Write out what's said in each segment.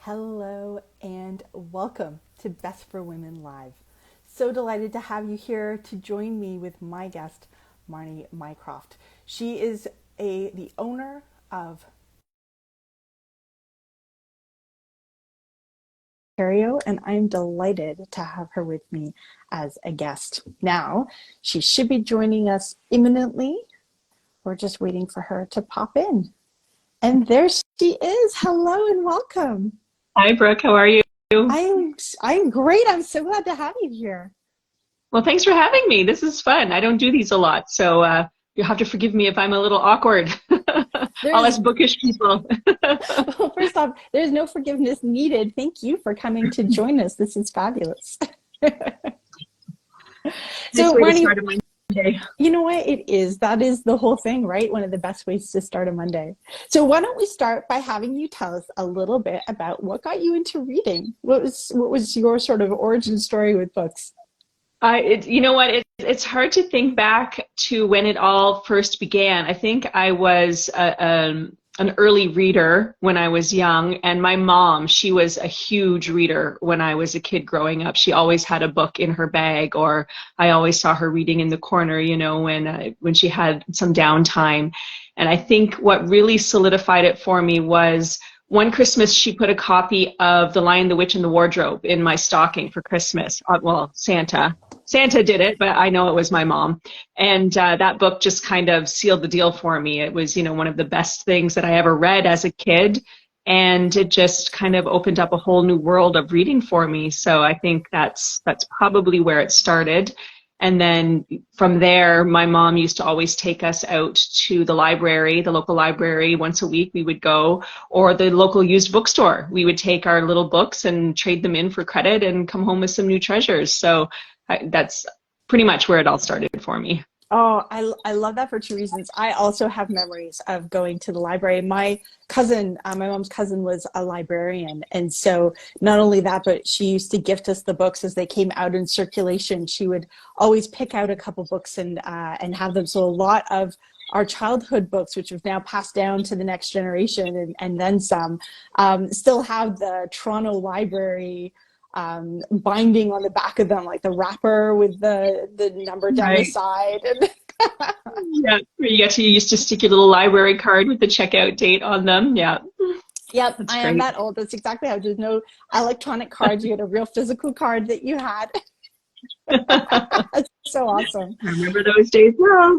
Hello and welcome to Best for Women Live. So delighted to have you here to join me with my guest, Marnie Mycroft. She is the owner of Ontario, and I'm delighted to have her with me as a guest. Now, she should be joining us imminently. We're just waiting for her to pop in. And there she is. Hello and welcome. Hi, Brooke. How are you? I'm great. I'm so glad to have you here. Well, thanks for having me. This is fun. I don't do these a lot, so you'll have to forgive me if I'm a little awkward. All us bookish people. Well, first off, there's no forgiveness needed. Thank you for coming to join us. This is fabulous. So, Marnie, to start a Monday. You know what it is? That is the whole thing, right? One of the best ways to start a Monday. So why don't we start by having you tell us a little bit about what got you into reading? What was your sort of origin story with books? You know what? It's hard to think back to when it all first began. I think I was an early reader when I was young, and my mom, she was a huge reader when I was a kid growing up. She always had a book in her bag, or I always saw her reading in the corner, you know, when she had some downtime. And I think what really solidified it for me was one Christmas she put a copy of The Lion, the Witch, and the Wardrobe in my stocking for Christmas. Well, Santa did it, but I know it was my mom. And that book just kind of sealed the deal for me. It was, you know, one of the best things that I ever read as a kid. And it just kind of opened up a whole new world of reading for me. So I think that's probably where it started. And then from there, my mom used to always take us out to the library, the local library. Once a week we would go, or the local used bookstore. We would take our little books and trade them in for credit and come home with some new treasures. So that's pretty much where it all started for me. Oh, I love that for two reasons. I also have memories of going to the library. My cousin, my mom's cousin, was a librarian. And so not only that, but she used to gift us the books as they came out in circulation. She would always pick out a couple books and have them. So a lot of our childhood books, which have now passed down to the next generation and then some, still have the Toronto Library binding on the back of them, like the wrapper with the number down the side. Yeah, you used to stick your little library card with the checkout date on them. Yeah. Yep, I am that old. That's exactly how. There's no electronic cards. You had a real physical card that you had. That's so awesome. I remember those days well.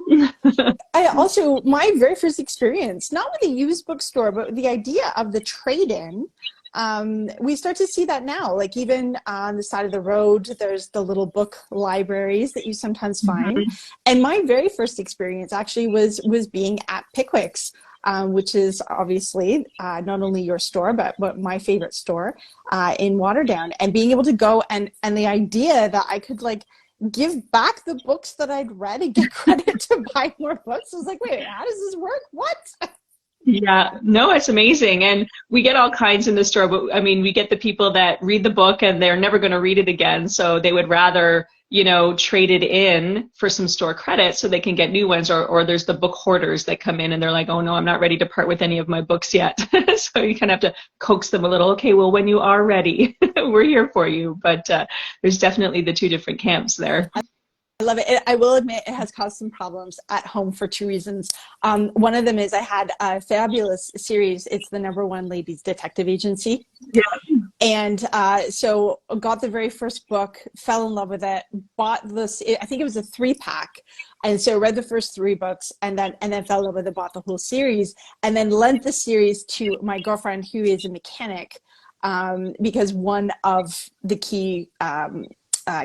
My very first experience, not with a used bookstore, but the idea of the trade-in. We start to see that now, like even on the side of the road, there's the little book libraries that you sometimes find. Mm-hmm. And my very first experience actually was being at Pickwicks, which is obviously not only your store, but my favorite store in Waterdown, and being able to go and the idea that I could like give back the books that I'd read and get credit to buy more books. I was like, wait, how does this work? What? Yeah, no, it's amazing. And we get all kinds in the store, but I mean, we get the people that read the book and they're never going to read it again. So they would rather, you know, trade it in for some store credit so they can get new ones. Or there's the book hoarders that come in and they're like, oh no, I'm not ready to part with any of my books yet. So you kind of have to coax them a little. Okay, well, when you are ready, we're here for you. But there's definitely the two different camps there. I love it. I will admit it has caused some problems at home for two reasons. One of them is I had a fabulous series. It's the #1 ladies detective agency. Yeah. And so got the very first book, fell in love with it, bought this, I think it was a 3-pack. And so read the first 3 books and then fell in love with it, bought the whole series, and then lent the series to my girlfriend who is a mechanic, because one of the key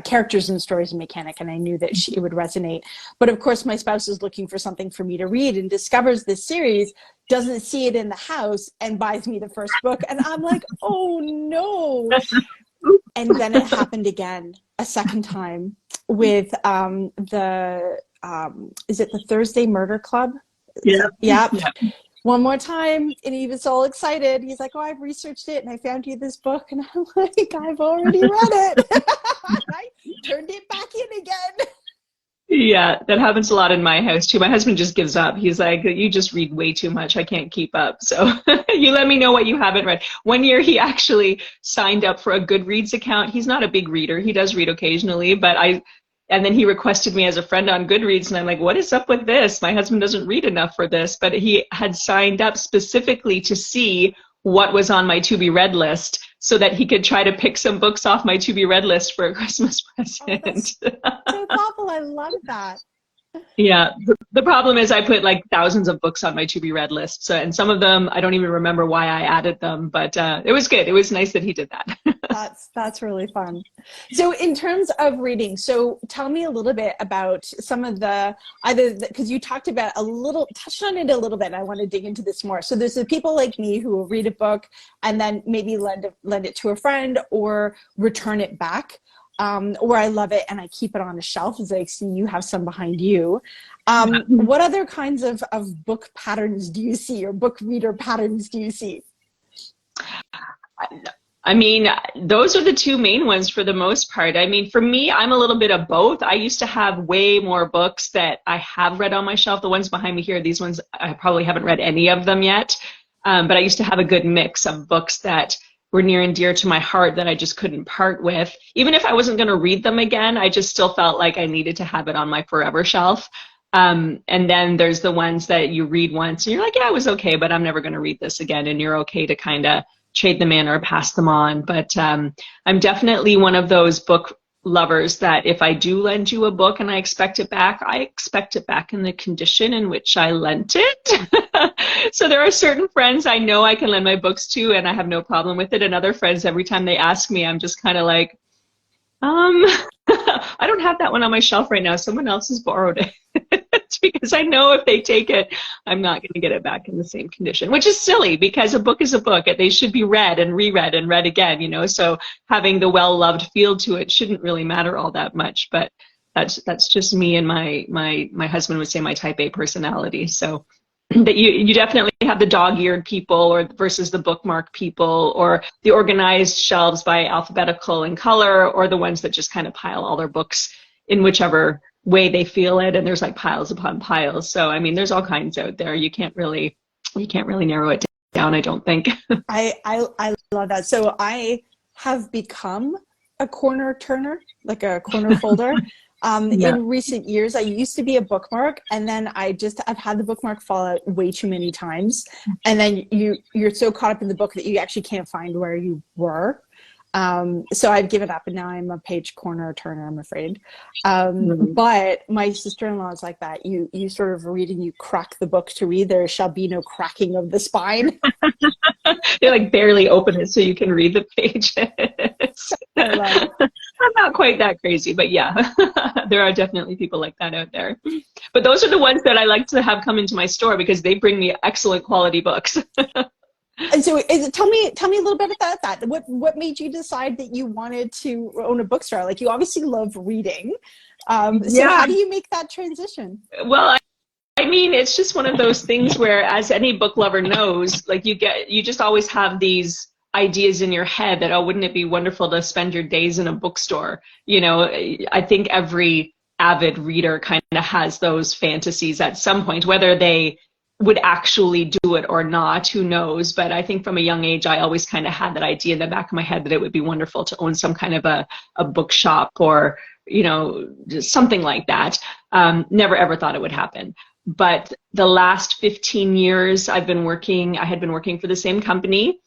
characters in the story is a mechanic, and I knew that it would resonate. But of course, my spouse is looking for something for me to read and discovers this series, doesn't see it in the house, and buys me the first book. And I'm like, oh no. And then it happened again, a second time, with is it the Thursday Murder Club? Yeah. Yep. Yeah. One more time, and he was all excited. He's like, oh, I've researched it, and I found you this book. And I'm like, I've already read it. I turned it back in again. Yeah, that happens a lot in my house too. My husband just gives up. He's like, you just read way too much. I can't keep up. So you let me know what you haven't read. One year he actually signed up for a Goodreads account. He's not a big reader. He does read occasionally, and then he requested me as a friend on Goodreads, and I'm like, what is up with this? My husband doesn't read enough for this. But he had signed up specifically to see what was on my to be read list so that he could try to pick some books off my to be read list for a Christmas present. Oh, that's so thoughtful. I love that. Yeah, the problem is I put like thousands of books on my to be read list. So, and some of them I don't even remember why I added them, but it was good. It was nice that he did that. That's really fun. So in terms of reading, so tell me a little bit about some of because you touched on it a little bit, and I want to dig into this more. So there's the people like me who will read a book and then maybe lend it to a friend or return it back. Or I love it and I keep it on a shelf, as I see you have some behind you. What other kinds of book patterns do you see, or book reader patterns do you see? I mean, those are the two main ones for the most part. I mean, for me, I'm a little bit of both. I used to have way more books that I have read on my shelf. The ones behind me here, these ones, I probably haven't read any of them yet. But I used to have a good mix of books that were near and dear to my heart that I just couldn't part with. Even if I wasn't going to read them again, I just still felt like I needed to have it on my forever shelf. And then there's the ones that you read once and you're like, yeah, it was okay, but I'm never going to read this again. And you're okay to kind of trade them in or pass them on. But I'm definitely one of those book lovers that if I do lend you a book and I expect it back in the condition in which I lent it. So there are certain friends I know I can lend my books to and I have no problem with it. And other friends, every time they ask me, I'm just kind of like, I don't have that one on my shelf right now. Someone else has borrowed it. It's because I know if they take it, I'm not going to get it back in the same condition, which is silly because a book is a book. They should be read and reread and read again, you know, so having the well-loved feel to it shouldn't really matter all that much. But that's just me and my husband would say my type A personality. So that you definitely have the dog-eared people or versus the bookmark people, or the organized shelves by alphabetical and color, or the ones that just kind of pile all their books in whichever way they feel it, and there's like piles upon piles. So I mean, there's all kinds out there. You can't really narrow it down, I don't think. I love that. So I have become a corner turner, like a corner folder. In recent years, I used to be a bookmark, and then I've had the bookmark fall out way too many times. And then you're so caught up in the book that you actually can't find where you were. So I've given up, and now I'm a page corner turner, I'm afraid. But my sister-in-law is like that. You sort of read and you crack the book to read. There shall be no cracking of the spine. They like barely open it so you can read the pages. I love it. I'm not quite that crazy, but yeah, there are definitely people like that out there. But those are the ones that I like to have come into my store because they bring me excellent quality books. And so tell me a little bit about that. What made you decide that you wanted to own a bookstore? Like, you obviously love reading. So how do you make that transition? Well, I mean, it's just one of those things where, as any book lover knows, like you just always have these ideas in your head that, oh, wouldn't it be wonderful to spend your days in a bookstore? You know, I think every avid reader kind of has those fantasies at some point, whether they would actually do it or not, who knows? But I think from a young age, I always kind of had that idea in the back of my head that it would be wonderful to own some kind of a bookshop or, you know, just something like that. Never ever thought it would happen. But the last 15 years I had been working for the same company,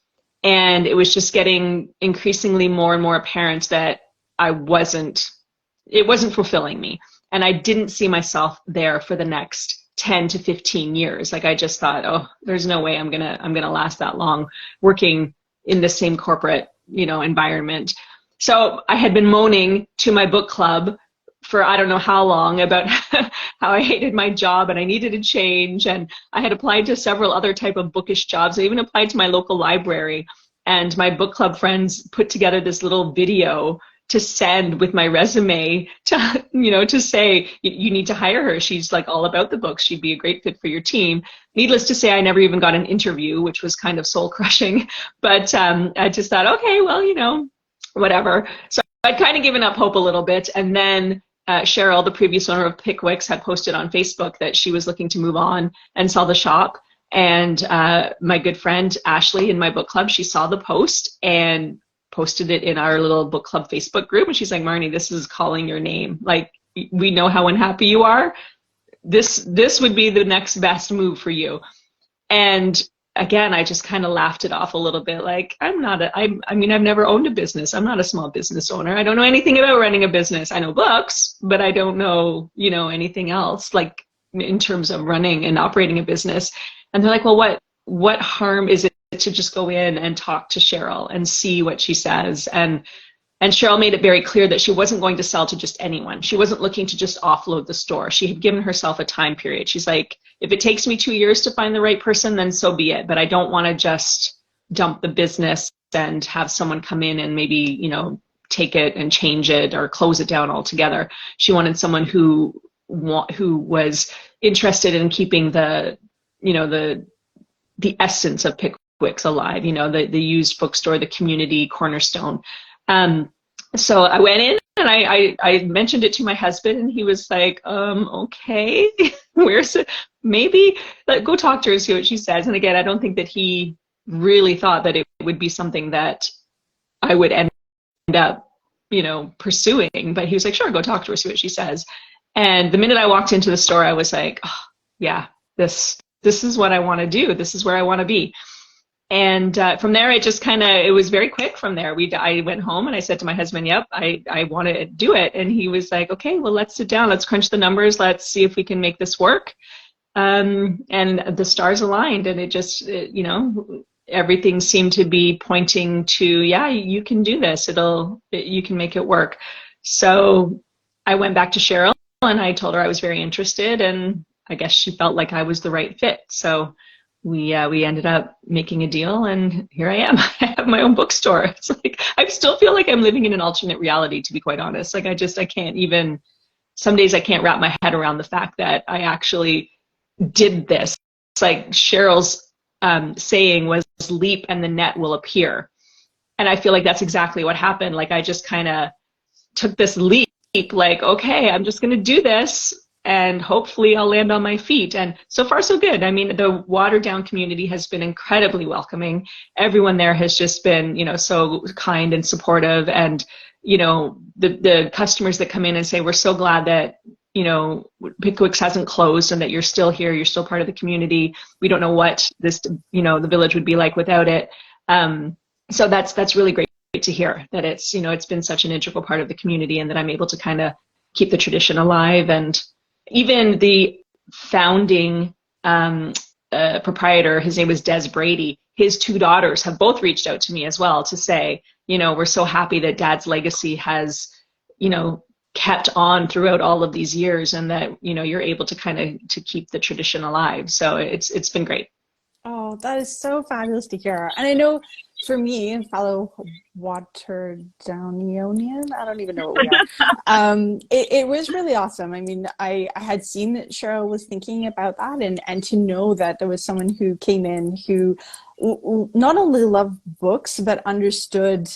and it was just getting increasingly more and more apparent that it wasn't fulfilling me. And I didn't see myself there for the next 10 to 15 years. Like, I just thought, oh, there's no way I'm gonna last that long working in the same corporate, you know, environment. So I had been moaning to my book club for I don't know how long about how I hated my job and I needed a change. And I had applied to several other type of bookish jobs. I even applied to my local library, and my book club friends put together this little video to send with my resume to, you know, to say, you need to hire her. She's like all about the books. She'd be a great fit for your team. Needless to say, I never even got an interview, which was kind of soul crushing. But I just thought, okay, well, you know, whatever. So I'd kind of given up hope a little bit. And then Cheryl, the previous owner of Pickwicks, had posted on Facebook that she was looking to move on and sell the shop. And my good friend Ashley in my book club, she saw the post and posted it in our little book club Facebook group. And she's like, Marnie, this is calling your name. Like, we know how unhappy you are. This would be the next best move for you. And again, I just kind of laughed it off a little bit. Like, I mean, I've never owned a business. I'm not a small business owner. I don't know anything about running a business. I know books, but I don't know, anything else, like in terms of running and operating a business. And they're like, well, what harm is it to just go in and talk to Cheryl and see what she says? And Cheryl made it very clear that she wasn't going to sell to just anyone. She wasn't looking to just offload the store. She had given herself a time period. She's like, if it takes me 2 years to find the right person, then so be it. But I don't want to just dump the business and have someone come in and maybe, take it and change it or close it down altogether. She wanted someone who was interested in keeping the essence of Pickwicks alive, the used bookstore, the community cornerstone. So I went in and I mentioned it to my husband, and he was like, okay, where's it? Maybe go talk to her and see what she says. And again, I don't think that he really thought that it would be something that I would end up, pursuing, but he was like, sure, go talk to her, see what she says. And the minute I walked into the store, I was like, oh, yeah, this is what I want to do. This is where I want to be. And from there, it was very quick from there. I went home and I said to my husband, yep, I want to do it. And he was like, okay, well, let's sit down. Let's crunch the numbers. Let's see if we can make this work. And the stars aligned, and it just, everything seemed to be pointing to, yeah, you can do this. You can make it work. So I went back to Cheryl and I told her I was very interested, and I guess she felt like I was the right fit. So we ended up making a deal, and here I am. I have my own bookstore. It's like, I still feel like I'm living in an alternate reality, to be quite honest. Like, I can't even, some days I can't wrap my head around the fact that I actually did this. It's like Cheryl's saying was, leap and the net will appear. And I feel like that's exactly what happened. Like, I just kind of took this leap, like, okay, I'm just going to do this, and hopefully I'll land on my feet. And so far, so good. I mean, the Waterdown community has been incredibly welcoming. Everyone there has just been, so kind and supportive. And, the customers that come in and say, we're so glad that, Pickwicks hasn't closed and that you're still here. You're still part of the community. We don't know what this, the village would be like without it. So that's really great to hear that it's, it's been such an integral part of the community, and that I'm able to kind of keep the tradition alive. And even the founding proprietor, his name was Des Brady, his two daughters have both reached out to me as well to say, we're so happy that Dad's legacy has, kept on throughout all of these years, and that, you're able to to keep the tradition alive. So it's been great. Oh, that is so fabulous to hear. And I know for me, a fellow Waterdownian, I don't even know what we are. It was really awesome. I mean, I had seen that Cheryl was thinking about that, and to know that there was someone who came in who not only loved books, but understood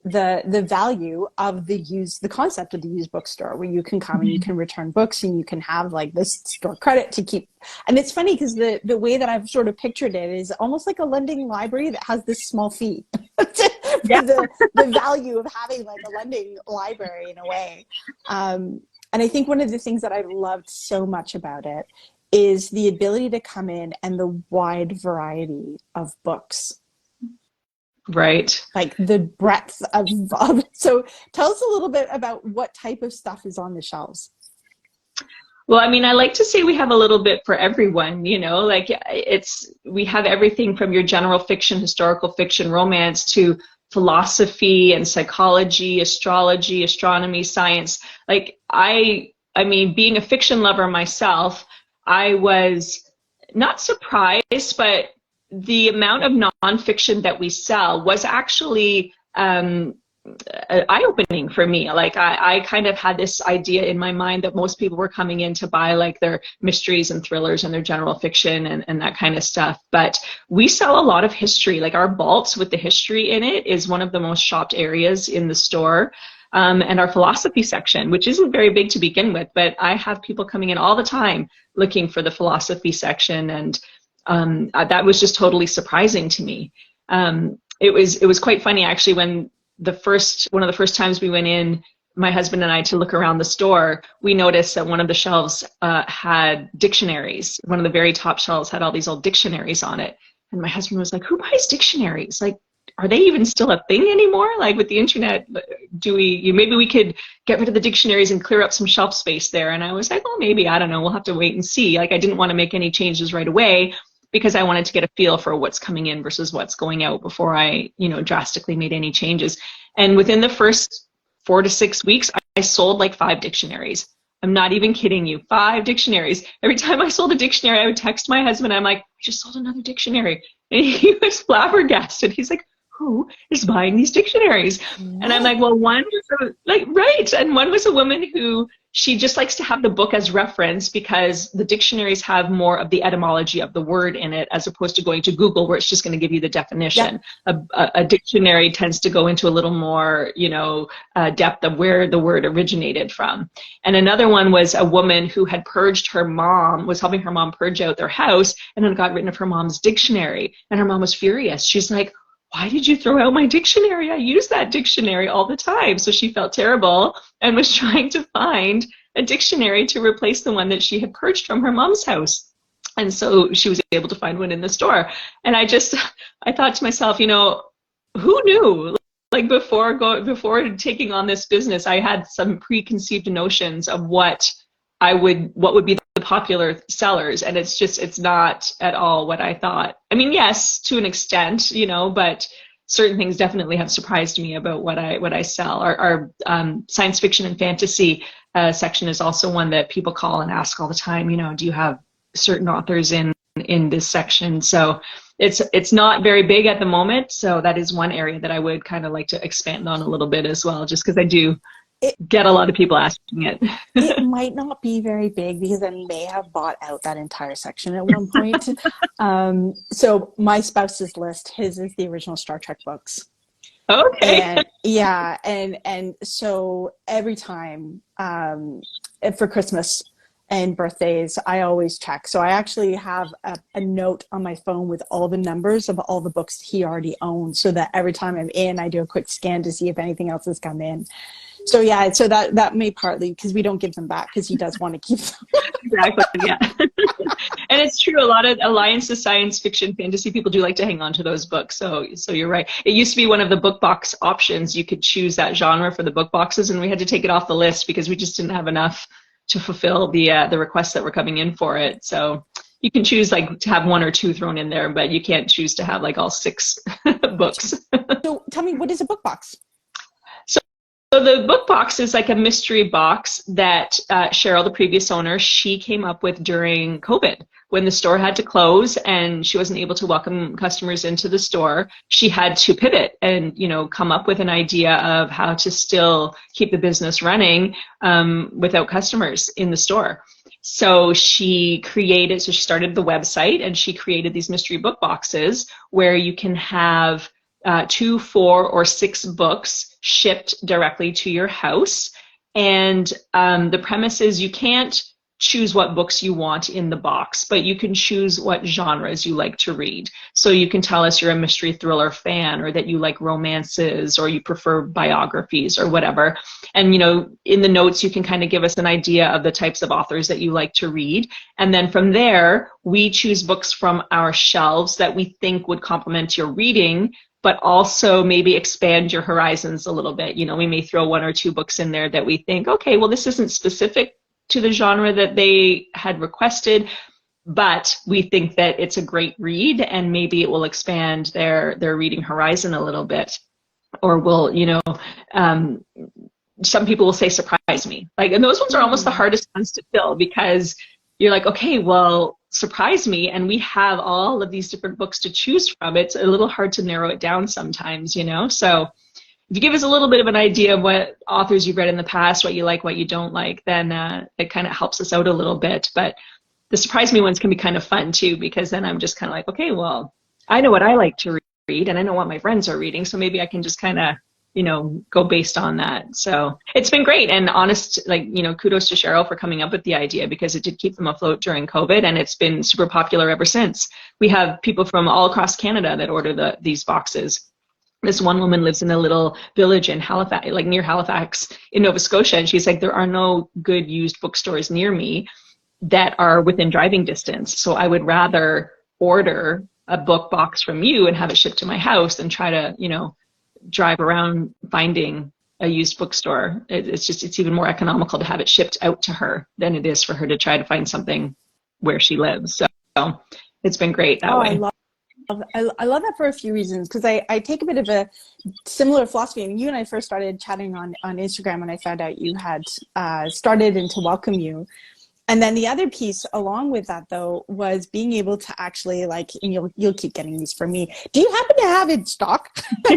the value of the concept of the used bookstore, where you can come and you can return books, and you can have like this store credit to keep. And it's funny because the way that I've sort of pictured it is almost like a lending library that has this small fee for the value of having like a lending library in a way. And I think one of the things that I've loved so much about it is the ability to come in and the wide variety of books. Right. Like the breadth of so tell us a little bit about what type of stuff is on the shelves. Well, I mean, I like to say we have a little bit for everyone, like we have everything from your general fiction, historical fiction, romance, to philosophy and psychology, astrology, astronomy, science. Like I mean, being a fiction lover myself, I was not surprised, but the amount of nonfiction that we sell was actually eye-opening for me. Like I kind of had this idea in my mind that most people were coming in to buy like their mysteries and thrillers and their general fiction and that kind of stuff. But we sell a lot of history. Like our vaults with the history in it is one of the most shopped areas in the store. and our philosophy section, which isn't very big to begin with, but I have people coming in all the time looking for the philosophy section, and that was just totally surprising to me. It was quite funny actually when one of the first times we went in, my husband and I, to look around the store, we noticed that one of the shelves had dictionaries. One of the very top shelves had all these old dictionaries on it. And my husband was like, who buys dictionaries? Like, are they even still a thing anymore? Like with the internet, maybe we could get rid of the dictionaries and clear up some shelf space there. And I was like, well, maybe, I don't know. We'll have to wait and see. Like, I didn't want to make any changes right away because I wanted to get a feel for what's coming in versus what's going out before I, drastically made any changes. And within the first 4 to 6 weeks, I sold like 5 dictionaries. I'm not even kidding you, 5 dictionaries. Every time I sold a dictionary, I would text my husband. I'm like, I just sold another dictionary. And he was flabbergasted. He's like, who is buying these dictionaries? What? And I'm like, well, one was right. And one was a woman who, she just likes to have the book as reference because the dictionaries have more of the etymology of the word in it as opposed to going to Google where it's just going to give you the definition. Yep. A dictionary tends to go into a little more, depth of where the word originated from. And another one was a woman who had was helping her mom purge out their house and then got rid of her mom's dictionary. And her mom was furious. She's like, why did you throw out my dictionary? I use that dictionary all the time. So she felt terrible and was trying to find a dictionary to replace the one that she had purged from her mom's house. And so she was able to find one in the store. And I thought to myself, who knew? Like before taking on this business, I had some preconceived notions of what would be the popular sellers, and it's not at all what I thought. I mean, yes, to an extent, but certain things definitely have surprised me about what I sell. Our science fiction and fantasy section is also one that people call and ask all the time. Do you have certain authors in this section? So it's not very big at the moment. So that is one area that I would kind of like to expand on a little bit as well, just because I do get a lot of people asking it. It might not be very big because I may have bought out that entire section at one point. So my spouse's list, his is the original Star Trek books. Okay. And so every time for Christmas and birthdays, I always check. So I actually have a note on my phone with all the numbers of all the books he already owns, so that every time I'm in, I do a quick scan to see if anything else has come in. So yeah, so that may partly because we don't give them back because he does want to keep them. Exactly, yeah. And it's true, a lot of Alliance to Science Fiction Fantasy people do like to hang on to those books. So you're right. It used to be one of the book box options. You could choose that genre for the book boxes, and we had to take it off the list because we just didn't have enough to fulfill the requests that were coming in for it. So you can choose like to have 1 or 2 thrown in there, but you can't choose to have like all 6 books. So tell me, what is a book box? So the book box is like a mystery box that Cheryl, the previous owner, she came up with during COVID when the store had to close and she wasn't able to welcome customers into the store. She had to pivot and, come up with an idea of how to still keep the business running without customers in the store. So she started the website and she created these mystery book boxes where you can have 2, 4, or 6 books shipped directly to your house. And the premise is you can't choose what books you want in the box, but you can choose what genres you like to read. So you can tell us you're a mystery thriller fan, or that you like romances, or you prefer biographies, or whatever. And, in the notes, you can kind of give us an idea of the types of authors that you like to read. And then from there, we choose books from our shelves that we think would complement your reading, but also maybe expand your horizons a little bit. We may throw 1 or 2 books in there that we think, okay, well, this isn't specific to the genre that they had requested, but we think that it's a great read and maybe it will expand their reading horizon a little bit. Or will, some people will say, surprise me. And those ones are almost the hardest ones to fill because you're like, okay, well, surprise me, and we have all of these different books to choose from. It's a little hard to narrow it down sometimes, So if you give us a little bit of an idea of what authors you've read in the past, what you like, what you don't like, then it kind of helps us out a little bit. But the surprise me ones can be kind of fun too, because then I'm just kind of like, okay, well, I know what I like to read and I know what my friends are reading, so maybe I can just kind of go based on that. So it's been great. And honest, kudos to Cheryl for coming up with the idea, because it did keep them afloat during COVID, and it's been super popular ever since. We have people from all across Canada that order these boxes. This one woman lives in a little village in Halifax, like near Halifax in Nova Scotia, and she's like, there are no good used bookstores near me that are within driving distance. So I would rather order a book box from you and have it shipped to my house than try to, drive around finding a used bookstore. It's even more economical to have it shipped out to her than it is for her to try to find something where she lives. So it's been great that way. I love that for a few reasons, because I take a bit of a similar philosophy. I mean, you and I first started chatting on Instagram when I found out you had started, and to welcome you. And then the other piece along with that, though, was being able to actually, like, and you'll keep getting these from me. Do you happen to have in stock?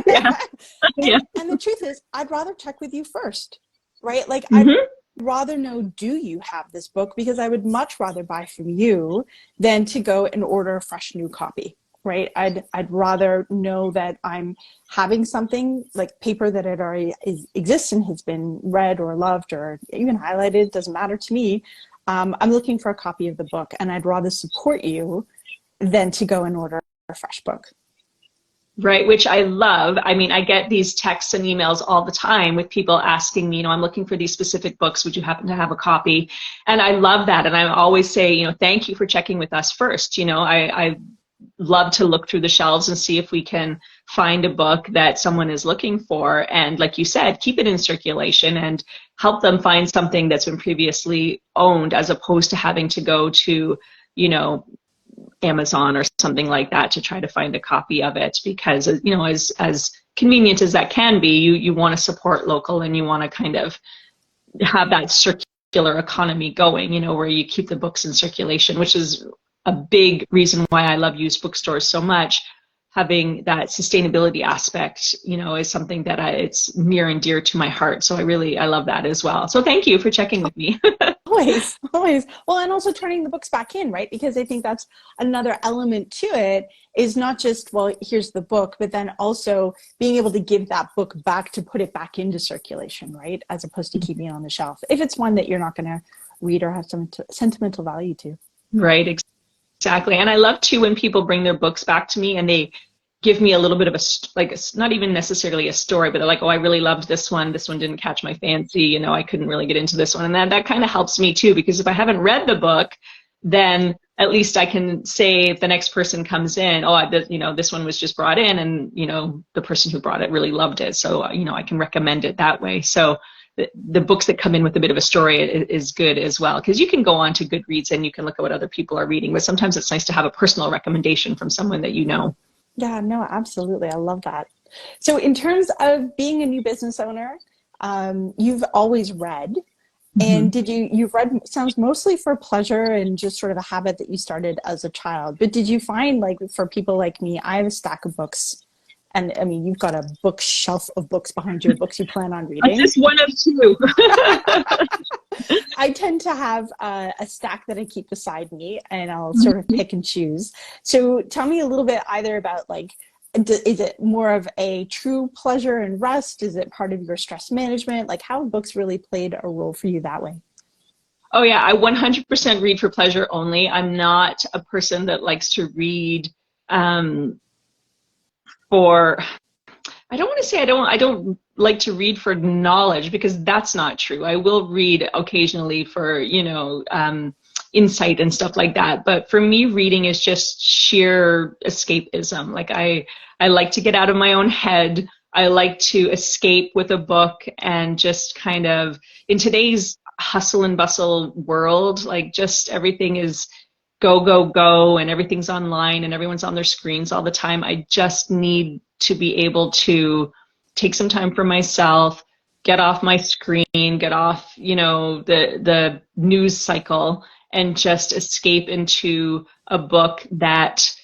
Yeah. And the truth is, I'd rather check with you first, right? Like, Mm-hmm. I'd rather know, do you have this book? Because I would much rather buy from you than to go and order a fresh new copy, right? I'd rather know that I'm having something like paper that it already exists and has been read or loved or even highlighted. Doesn't matter to me. I'm looking for a copy of the book, and I'd rather support you than to go and order a fresh book. Right, which I love. I mean, I get these texts and emails all the time with people asking me, I'm looking for these specific books. Would you happen to have a copy? And I love that. And I always say, thank you for checking with us first. I love to look through the shelves and see if we can find a book that someone is looking for. And like you said, keep it in circulation and help them find something that's been previously owned, as opposed to having to go to, Amazon or something like that to try to find a copy of it. Because, as convenient as that can be, you want to support local, and you want to kind of have that circular economy going, where you keep the books in circulation, which is a big reason why I love used bookstores so much. Having that sustainability aspect, is something that it's near and dear to my heart. So I love that as well. So thank you for checking with me. Always. Well, and also turning the books back in, right? Because I think that's another element to it, is not just, well, here's the book, but then also being able to give that book back, to put it back into circulation, right? As opposed to keeping it on the shelf, if it's one that you're not going to read or have some sentimental value to. Right, exactly. And I love too when people bring their books back to me and they give me a little bit of not even necessarily a story, but they're like, oh, I really loved this one. This one didn't catch my fancy. I couldn't really get into this one. And that kind of helps me too, because if I haven't read the book, then at least I can say, if the next person comes in, this one was just brought in, and, the person who brought it really loved it. So, I can recommend it that way. So the books that come in with a bit of a story is good as well, because you can go on to Goodreads and you can look at what other people are reading, but sometimes it's nice to have a personal recommendation from someone that you know. Yeah, no, absolutely. I love that. So in terms of being a new business owner, you've always read. And you've read, sounds mostly for pleasure and just sort of a habit that you started as a child. But did you find, like, for people like me, I have a stack of books. And I mean, you've got a bookshelf of books behind you, books you plan on reading. I'm just one of two. I tend to have a stack that I keep beside me, and I'll sort of pick and choose. So tell me a little bit either about, like, is it more of a true pleasure and rest? Is it part of your stress management? Like, how have books really played a role for you that way? Oh yeah, I 100% read for pleasure only. I'm not a person that likes to read I don't want to say I don't like to read for knowledge, because that's not true. I will read occasionally for, insight and stuff like that. But for me, reading is just sheer escapism. Like, I like to get out of my own head. I like to escape with a book, and just kind of, in today's hustle and bustle world, like, just everything is go, go, go, and everything's online and everyone's on their screens all the time. I just need to be able to take some time for myself, get off my screen, get off, the news cycle, and just escape into a book that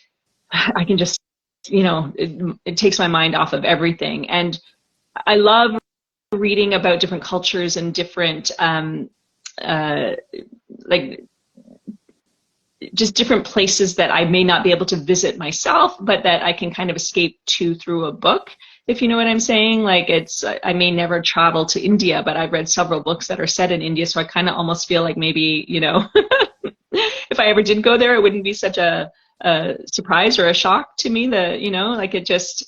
I can just, it takes my mind off of everything. And I love reading about different cultures and different, just different places that I may not be able to visit myself, but that I can kind of escape to through a book. if you know what I'm saying. Like I may never travel to India, but I've read several books that are set in India. So I kind of almost feel like maybe, if I ever did go there, it wouldn't be such a surprise or a shock to me that, like it just,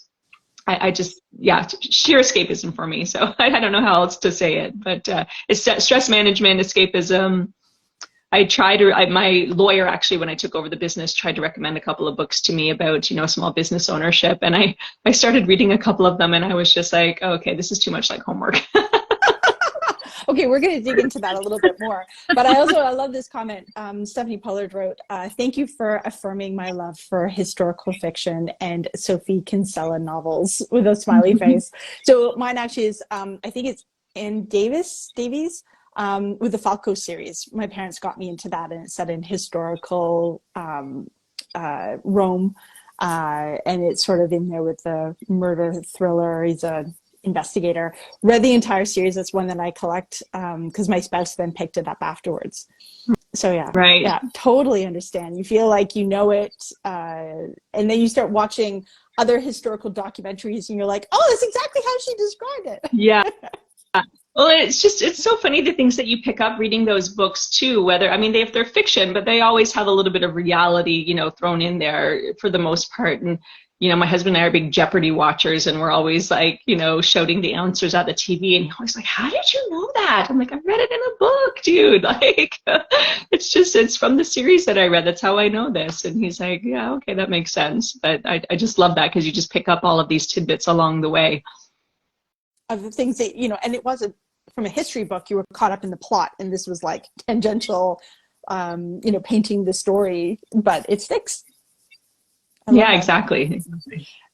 I just, yeah, sheer escapism for me. So I don't know how else to say it, but it's stress management, escapism. My lawyer actually, when I took over the business, tried to recommend a couple of books to me about, small business ownership. And I started reading a couple of them and I was just like, oh, okay, this is too much like homework. Okay, we're going to dig into that a little bit more. But I love this comment. Stephanie Pollard wrote, thank you for affirming my love for historical fiction and Sophie Kinsella novels, with a smiley face. So mine actually is, I think it's Anne Davies, with the Falco series. My parents got me into that, and it's set in historical Rome. And it's sort of in there with the murder thriller. He's a investigator. Read the entire series. That's one that I collect because my spouse then picked it up afterwards. So yeah, right. Yeah, totally understand. You feel like you know it, and then you start watching other historical documentaries, and you're like, oh, that's exactly how she described it. Yeah. Well, it's so funny the things that you pick up reading those books too, they're fiction, but they always have a little bit of reality, thrown in there for the most part. And, my husband and I are big Jeopardy watchers, and we're always like, shouting the answers at the TV, and he's always like, how did you know that? I'm like, I read it in a book, dude. Like, it's from the series that I read. That's how I know this. And he's like, yeah, okay, that makes sense. But I just love that because you just pick up all of these tidbits along the way. Of the things that, and it wasn't from a history book, you were caught up in the plot, and this was like tangential, painting the story, but it sticks. Yeah, exactly.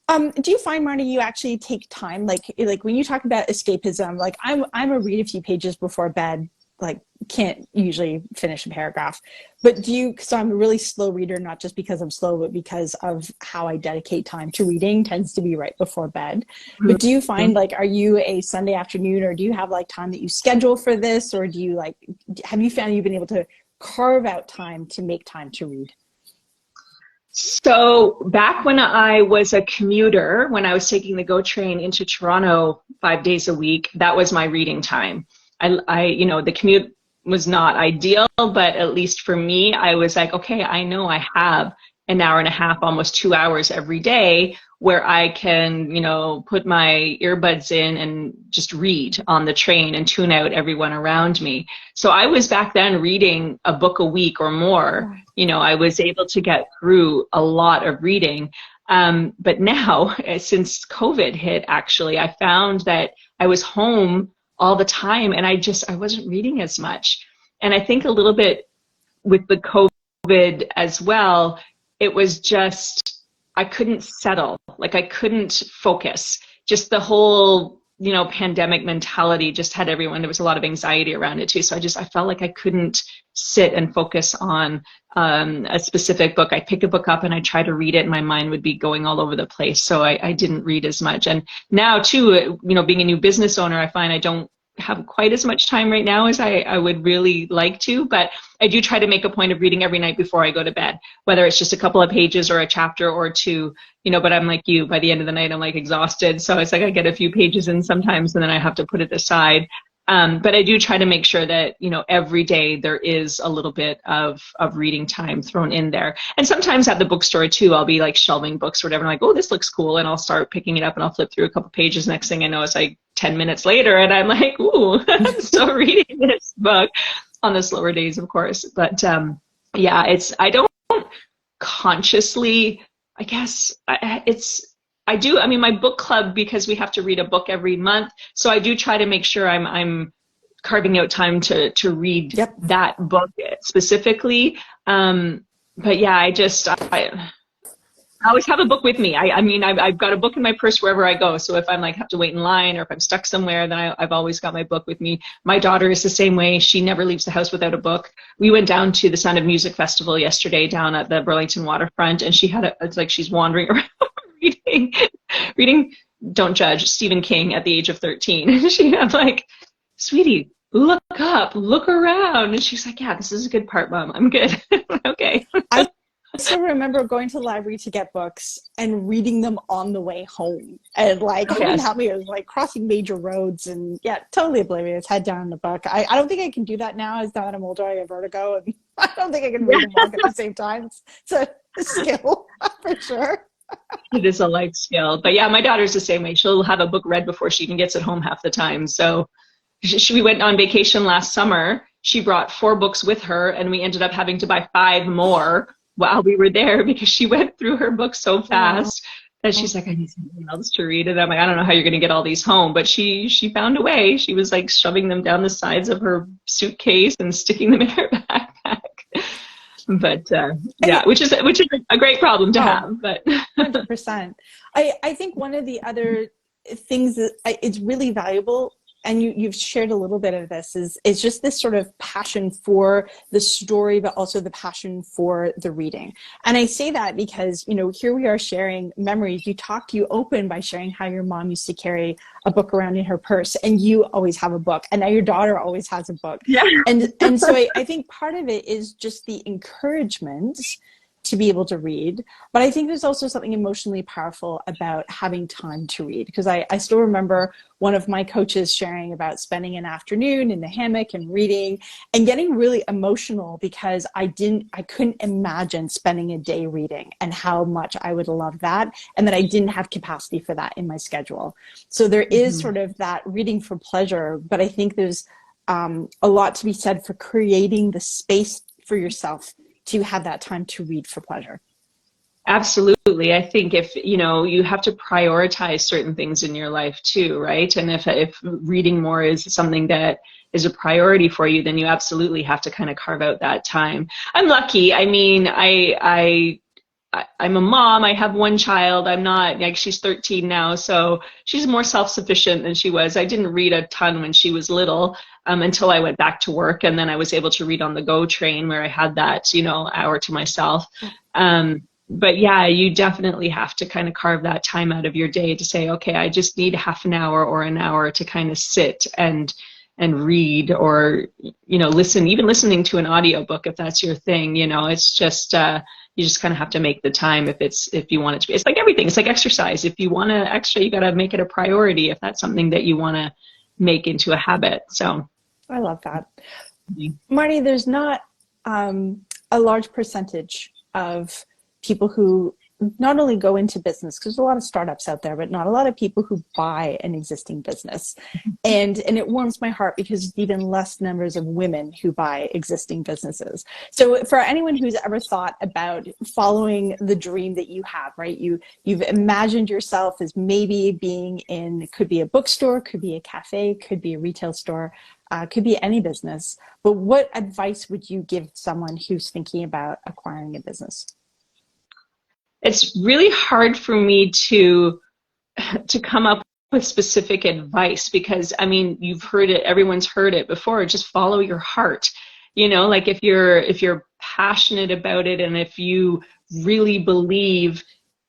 Do you find, Marnie, you actually take time, like when you talk about escapism, like I'm a read a few pages before bed, like can't usually finish a paragraph, but so I'm a really slow reader, not just because I'm slow, but because of how I dedicate time to reading tends to be right before bed. But do you find, like, are you a Sunday afternoon, or do you have like time that you schedule for this, or do you have you found you've been able to carve out time to make time to read? So back when I was a commuter, when I was taking the GO train into Toronto 5 days a week, that was my reading time. The commute was not ideal, but at least for me, I was like, okay, I know I have an hour and a half, almost 2 hours every day where I can, put my earbuds in and just read on the train and tune out everyone around me. So I was back then reading a book a week or more. I was able to get through a lot of reading. But now, since COVID hit, actually, I found that I was home all the time, and I wasn't reading as much. And I think a little bit with the COVID as well, it was just, I couldn't settle, like I couldn't focus. Just the whole, pandemic mentality just had everyone, there was a lot of anxiety around it too. So I felt like I couldn't sit and focus on a specific book. I pick a book up and I try to read it, and my mind would be going all over the place. So I didn't read as much. And now too, being a new business owner, I find I don't have quite as much time right now as I would really like to, but I do try to make a point of reading every night before I go to bed, whether it's just a couple of pages or a chapter or two, but I'm like you, by the end of the night, I'm like exhausted. So it's like I get a few pages in sometimes and then I have to put it aside. But I do try to make sure that, every day there is a little bit of reading time thrown in there. And sometimes at the bookstore too, I'll be like shelving books or whatever. I'm like, oh, this looks cool. And I'll start picking it up and I'll flip through a couple pages. Next thing I know, it's like 10 minutes later. And I'm like, ooh, I'm still reading this book on the slower days, of course. But yeah, I don't consciously, I guess I do. I mean, my book club, because we have to read a book every month. So I do try to make sure I'm carving out time to read that book specifically. But yeah, I always have a book with me. I've got a book in my purse wherever I go. So if I'm like have to wait in line or if I'm stuck somewhere, then I've always got my book with me. My daughter is the same way. She never leaves the house without a book. We went down to the Sound of Music Festival yesterday down at the Burlington waterfront, and it's like she's wandering around reading Don't Judge, Stephen King at the age of 13. And I'm like, sweetie, look up, look around. And she's like, yeah, this is a good part, Mom. I'm good. Okay. still remember going to the library to get books and reading them on the way home. And like, heaven help me, it was like crossing major roads and yeah, totally oblivious, head down in the book. I don't think I can do that now. As now that I'm older, I have vertigo, and I don't think I can read a book at the same time. It's a skill for sure. It is a life skill. But yeah, my daughter's the same way. She'll have a book read before she even gets it home half the time. So we went on vacation last summer. She brought 4 books with her, and we ended up having to buy 5 more while we were there because she went through her books so fast that she's like, I need something else to read. And I'm like, I don't know how you're going to get all these home. But she found a way. She was like shoving them down the sides of her suitcase and sticking them in her backpack. But yeah, which is a great problem to have. But 100%. I think one of the other things that is really valuable, and you've shared a little bit of this, is just this sort of passion for the story, but also the passion for the reading. And I say that because, you know, here we are sharing memories. You open by sharing how your mom used to carry a book around in her purse, and you always have a book, and now your daughter always has a book. Yeah. And so I think part of it is just the encouragement to be able to read. But I think there's also something emotionally powerful about having time to read, because I still remember one of my coaches sharing about spending an afternoon in the hammock and reading and getting really emotional because I couldn't imagine spending a day reading and how much I would love that, and that I didn't have capacity for that in my schedule. So there is sort of that reading for pleasure, but I think there's a lot to be said for creating the space for yourself to have that time to read for pleasure. Absolutely. I think if, you know, you have to prioritize certain things in your life too, right? And if reading more is something that is a priority for you, then you absolutely have to kind of carve out that time. I'm lucky. I mean, I'm a mom. I have one child. I'm not, like, she's 13 now, so she's more self-sufficient than she was. I didn't read a ton when she was little until I went back to work, and then I was able to read on the GO train where I had that, you know, hour to myself. But yeah, you definitely have to kind of carve that time out of your day to say, okay, I just need half an hour or an hour to kind of sit and read, or, you know, listening to an audiobook if that's your thing. You know, it's just you just kind of have to make the time if you want it to be. It's like everything. It's like exercise. If you want to you got to make it a priority if that's something that you want to make into a habit. So I love that. Marnie, there's not a large percentage of people who not only go into business, because there's a lot of startups out there, but not a lot of people who buy an existing business. And it warms my heart because there's even less numbers of women who buy existing businesses. So for anyone who's ever thought about following the dream that you have, right? You've imagined yourself as maybe being in, could be a bookstore, could be a cafe, could be a retail store, could be any business. But what advice would you give someone who's thinking about acquiring a business? It's really hard for me to come up with specific advice because, I mean, you've heard it, everyone's heard it before, just follow your heart. You know, like if you're passionate about it and if you really believe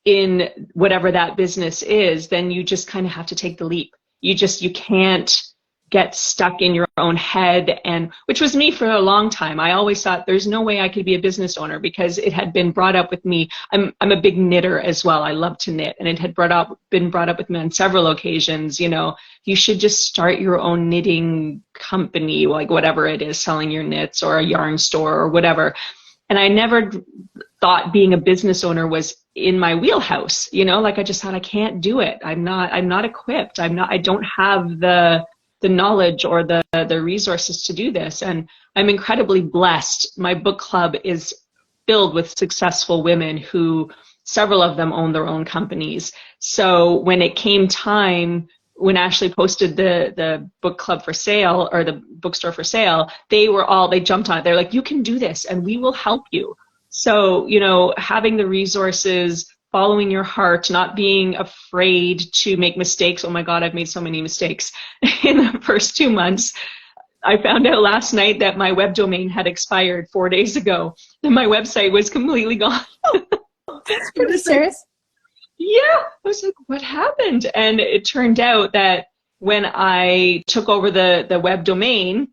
in whatever that business is, then you just kind of have to take the leap. You can't get stuck in your own head, and which was me for a long time. I always thought there's no way I could be a business owner because it had been brought up with me. I'm a big knitter as well. I love to knit, and it had been brought up with me on several occasions. You know, you should just start your own knitting company, like whatever it is, selling your knits, or a yarn store or whatever. And I never thought being a business owner was in my wheelhouse. You know, like I just thought I can't do it. I'm not equipped. I don't have the knowledge or the resources to do this. And I'm incredibly blessed. My book club is filled with successful women who, several of them own their own companies. So when it came time, when Ashley posted the book club for sale, or the bookstore for sale, they jumped on it. They're like, you can do this and we will help you. So, you know, having the resources, following your heart, not being afraid to make mistakes. Oh my God, I've made so many mistakes in the first 2 months. I found out last night that my web domain had expired 4 days ago, and my website was completely gone. That's pretty serious. Yeah, I was like, what happened? And it turned out that when I took over the web domain,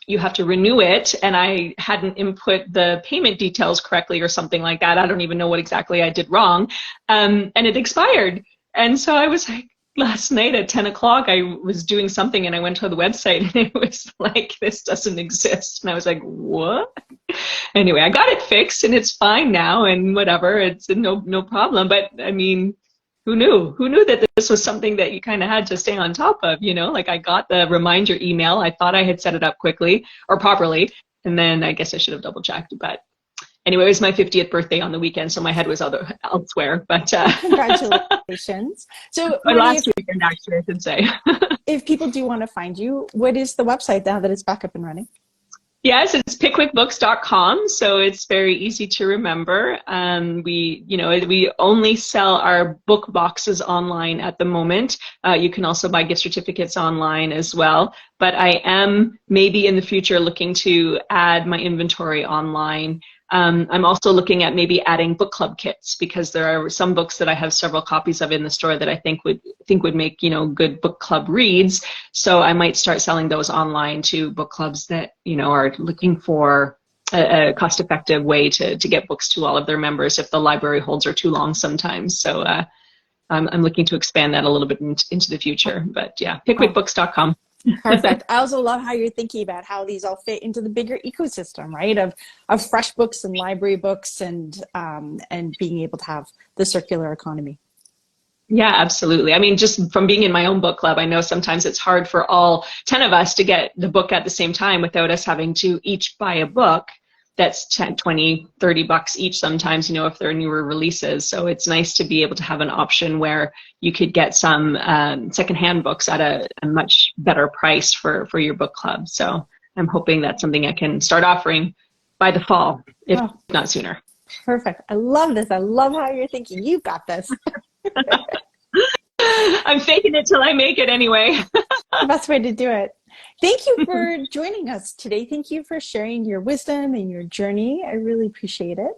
you have to renew it, and I hadn't input the payment details correctly or something like that. I don't even know what exactly I did wrong. And it expired. And so I was like, last night at 10 o'clock, I was doing something and I went to the website and it was like, this doesn't exist. And I was like, what? Anyway, I got it fixed and it's fine now and whatever. It's no problem. But I mean, who knew? Who knew that this was something that you kind of had to stay on top of, you know? Like I got the reminder email. I thought I had set it up quickly or properly. And then I guess I should have double checked. But anyway, it was my 50th birthday on the weekend, so my head was elsewhere. But congratulations. So my last weekend, actually, I should say. If people do want to find you, what is the website now that it's back up and running? Yes, it's pickwickbooks.com, so it's very easy to remember. We only sell our book boxes online at the moment. You can also buy gift certificates online as well. But I am maybe in the future looking to add my inventory online. I'm also looking at maybe adding book club kits, because there are some books that I have several copies of in the store that I think would make, you know, good book club reads. So I might start selling those online to book clubs that, you know, are looking for a cost-effective way to get books to all of their members if the library holds are too long sometimes. So I'm looking to expand that a little bit into the future. But yeah, pickwickbooks.com. Perfect. I also love how you're thinking about how these all fit into the bigger ecosystem, right? Of fresh books and library books and being able to have the circular economy. Yeah, absolutely. I mean, just from being in my own book club, I know sometimes it's hard for all 10 of us to get the book at the same time without us having to each buy a book that's 10, 20, 30 bucks each sometimes, you know, if they're newer releases. So it's nice to be able to have an option where you could get some secondhand books at a much better price for your book club. So I'm hoping that's something I can start offering by the fall, if not sooner. Perfect. I love this. I love how you're thinking. You got this. I'm faking it till I make it anyway. Best way to do it. Thank you for joining us today. Thank you for sharing your wisdom and your journey. I really appreciate it.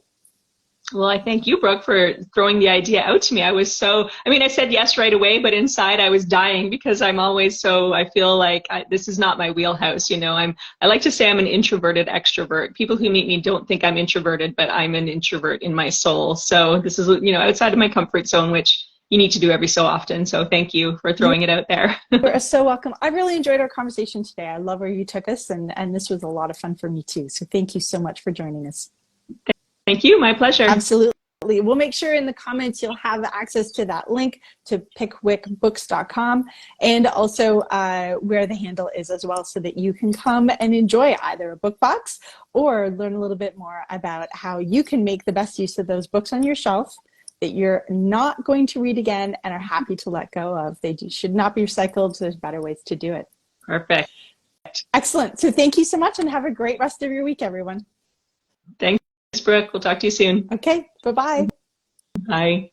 Well, I thank you, Brooke, for throwing the idea out to me. I said yes right away, but inside I was dying because I'm always I feel like this is not my wheelhouse. You know, I like to say I'm an introverted extrovert. People who meet me don't think I'm introverted, but I'm an introvert in my soul. So this is, you know, outside of my comfort zone, which you need to do every so often. So thank you for throwing it out there. You're so welcome. I really enjoyed our conversation today. I love where you took us, and this was a lot of fun for me too. So thank you so much for joining us. Thank you. My pleasure. Absolutely. We'll make sure in the comments you'll have access to that link to pickwickbooks.com, and also where the handle is as well, so that you can come and enjoy either a book box or learn a little bit more about how you can make the best use of those books on your shelf that you're not going to read again and are happy to let go of. They should not be recycled, so there's better ways to do it. Perfect. Excellent. So thank you so much, and have a great rest of your week, everyone. Thanks, Brooke. We'll talk to you soon. Okay. Bye-bye. Bye.